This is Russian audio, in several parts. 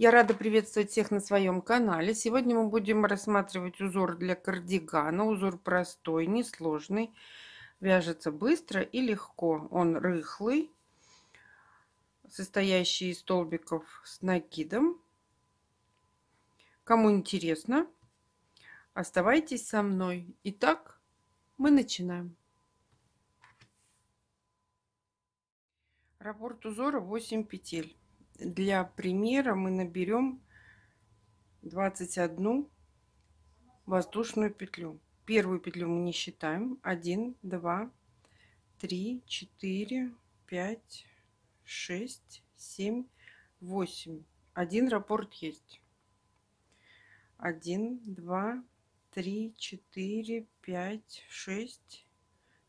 Я рада приветствовать всех на своем канале. Сегодня мы будем рассматривать узор для кардигана. Узор простой, несложный, вяжется быстро и легко. Он рыхлый, состоящий из столбиков с накидом. Кому интересно, оставайтесь со мной. Итак, мы начинаем. Раппорт узора 8 петель. Для примера мы наберем 21 воздушную петлю. Первую петлю мы не считаем. 1, 2, 3, 4, 5, 6, 7, 8. Один раппорт есть. 1, 2, 3, 4, 5, 6,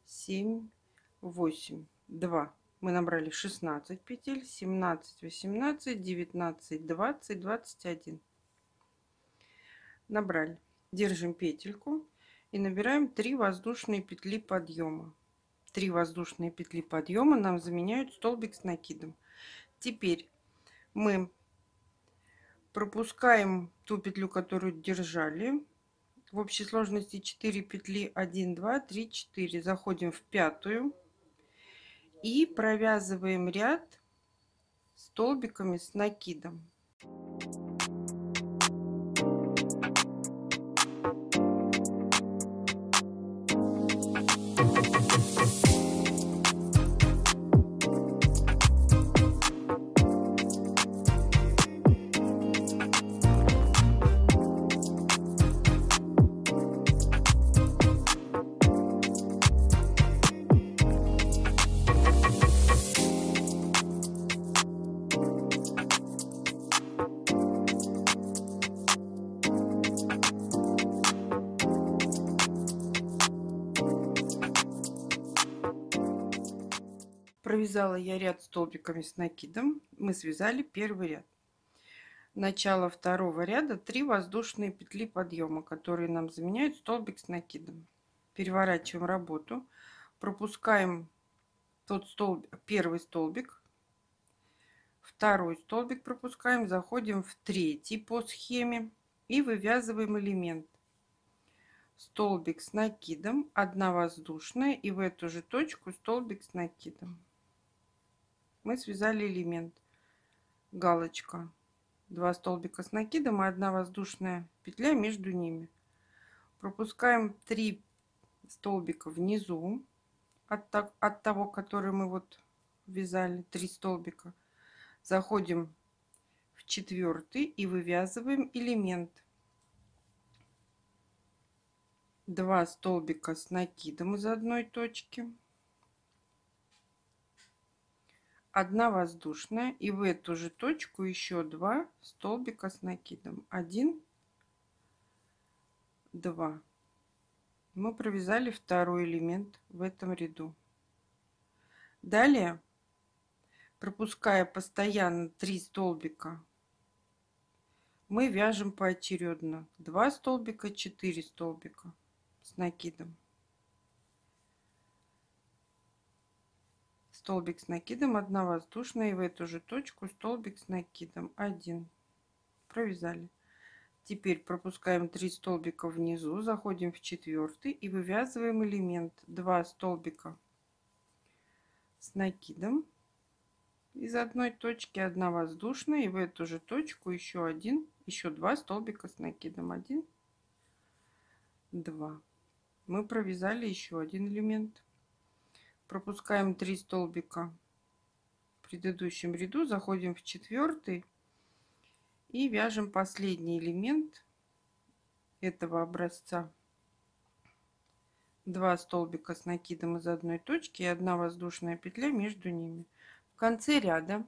7, 8. 2. Мы набрали 16 петель. 17, 18, 19, 20, 21. Набрали. Держим петельку и набираем 3 воздушные петли подъема. 3 воздушные петли подъема нам заменяют столбик с накидом. Теперь мы пропускаем ту петлю, которую держали. В общей сложности 4 петли. 1, 2, 3, 4. Заходим в пятую и провязываем ряд столбиками с накидом. Провязала я ряд столбиками с накидом. Мы связали первый ряд. Начало второго ряда 3 воздушные петли подъема, которые нам заменяют столбик с накидом. Переворачиваем работу, пропускаем тот столбик, первый столбик, второй столбик пропускаем, заходим в третий по схеме и вывязываем элемент. Столбик с накидом, 1 воздушная, и в эту же точку столбик с накидом. Мы связали элемент. Галочка. 2 столбика с накидом и 1 воздушная петля между ними. Пропускаем 3 столбика внизу от того, который мы вот вязали, 3 столбика. Заходим в 4 и вывязываем элемент. 2 столбика с накидом из одной точки. 1 воздушная, и в эту же точку еще 2 столбика с накидом. 1, 2. Мы провязали второй элемент в этом ряду. Далее, пропуская постоянно 3 столбика, мы вяжем поочередно 2 столбика, 4 столбика с накидом. Столбик с накидом, 1 воздушная, и в эту же точку столбик с накидом. 1. Провязали. Теперь пропускаем 3 столбика внизу, заходим в 4 и вывязываем элемент. 2 столбика с накидом из одной точки, 1 воздушная, и в эту же точку еще 2 столбика с накидом. 1, 2. Мы провязали еще один элемент. Пропускаем 3 столбика в предыдущем ряду, заходим в 4 и вяжем последний элемент этого образца. 2 столбика с накидом из одной точки и 1 воздушная петля между ними. В конце ряда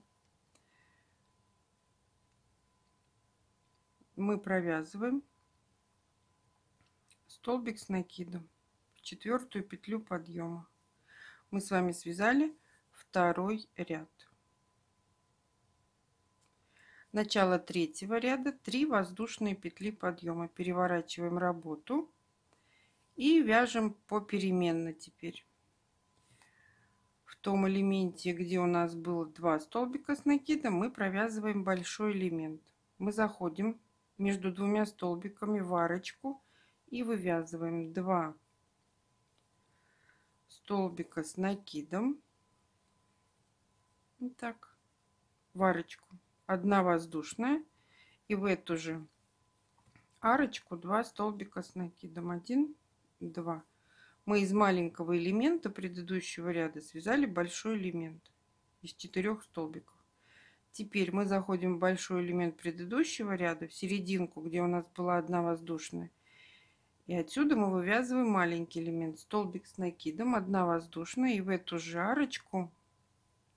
мы провязываем столбик с накидом в 4 петлю подъема. Мы с вами связали второй ряд. Начало третьего ряда 3 воздушные петли подъема. Переворачиваем работу и вяжем попеременно теперь. В том элементе, где у нас было 2 столбика с накидом, мы провязываем большой элемент. мы заходим между двумя столбиками в арочку и вывязываем 2 столбика с накидом. Вот так. В арочку. 1 воздушная. И в эту же арочку 2 столбика с накидом. 1, 2. Мы из маленького элемента предыдущего ряда связали большой элемент из 4 столбиков. Теперь мы заходим в большой элемент предыдущего ряда, в серединку, где у нас была 1 воздушная. И отсюда мы вывязываем маленький элемент, столбик с накидом, 1 воздушная, и в эту же арочку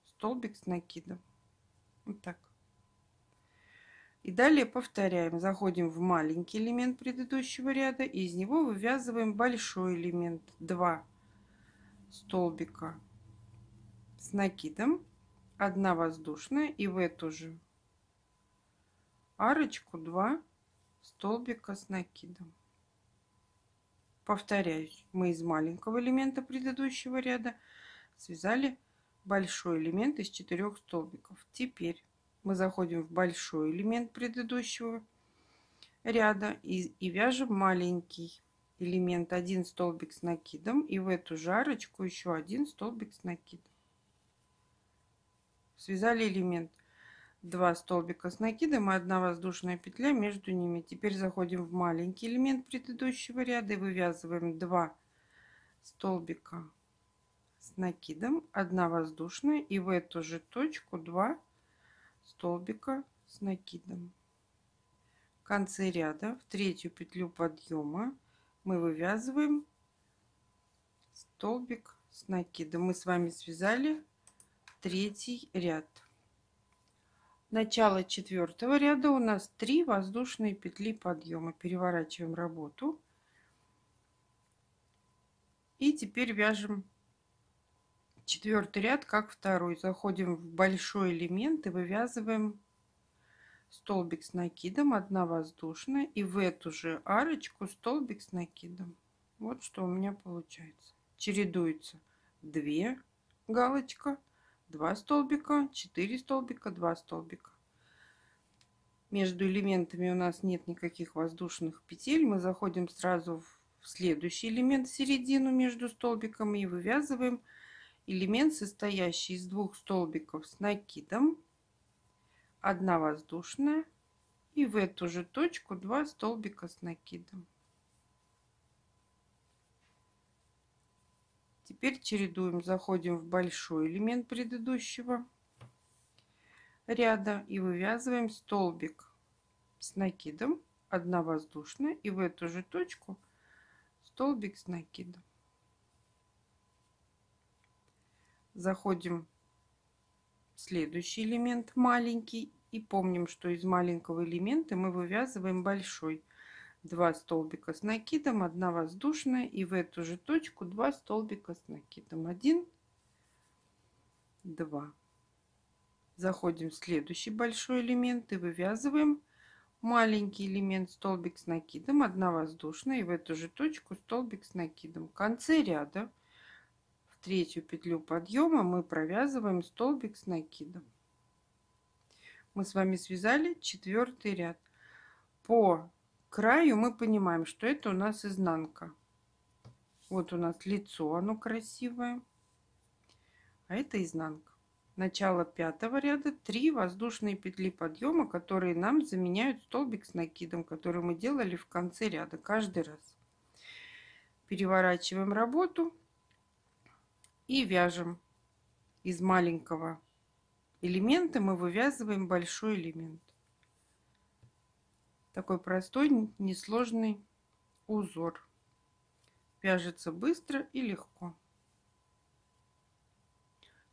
столбик с накидом. Вот так. И далее повторяем. Заходим в маленький элемент предыдущего ряда, и из него вывязываем большой элемент, 2 столбика с накидом, 1 воздушная, и в эту же арочку 2 столбика с накидом. Повторяюсь, мы из маленького элемента предыдущего ряда связали большой элемент из 4 столбиков. Теперь мы заходим в большой элемент предыдущего ряда и вяжем маленький элемент, 1 столбик с накидом, и в эту же арочку еще 1 столбик с накидом. Связали элемент, 2 столбика с накидом и 1 воздушная петля между ними. Теперь заходим в маленький элемент предыдущего ряда и вывязываем 2 столбика с накидом, 1 воздушная, и в эту же точку 2 столбика с накидом. В конце ряда в 3-ю петлю подъема мы вывязываем столбик с накидом. Мы с вами связали 3-й ряд. Начало 4-го ряда у нас 3 воздушные петли подъема. Переворачиваем работу. И теперь вяжем 4-й ряд как 2-й. Заходим в большой элемент и вывязываем столбик с накидом, 1 воздушная, и в эту же арочку столбик с накидом. Вот что у меня получается. Чередуется 2 галочка, 2 столбика, 4 столбика, 2 столбика. Между элементами у нас нет никаких воздушных петель. Мы заходим сразу в следующий элемент, в середину между столбиками, и вывязываем элемент, состоящий из 2 столбиков с накидом, 1 воздушная, и в эту же точку 2 столбика с накидом. Теперь чередуем, заходим в большой элемент предыдущего ряда и вывязываем столбик с накидом, 1 воздушная, и в эту же точку столбик с накидом. Заходим в следующий элемент, маленький, и помним, что из маленького элемента мы вывязываем большой. 2 столбика с накидом, 1 воздушная, и в эту же точку 2 столбика с накидом. 1, 2. Заходим в следующий большой элемент и вывязываем маленький элемент, столбик с накидом, 1 воздушная, и в эту же точку столбик с накидом. В конце ряда в 3-ю петлю подъема мы провязываем столбик с накидом. Мы с вами связали 4-й ряд. По краю мы понимаем, что это у нас изнанка. Вот у нас лицо, оно красивое, а это изнанка. Начало 5-го ряда 3 воздушные петли подъема, которые нам заменяют столбик с накидом, который мы делали в конце ряда каждый раз. Переворачиваем работу и вяжем. Из маленького элемента мы вывязываем большой элемент. Такой простой, несложный узор. Вяжется быстро и легко.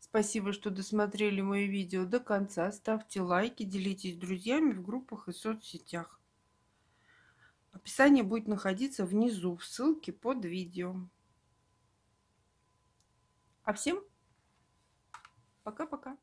Спасибо, что досмотрели мое видео до конца. Ставьте лайки, делитесь с друзьями в группах и соцсетях. Описание будет находиться внизу в ссылке под видео. А всем пока-пока.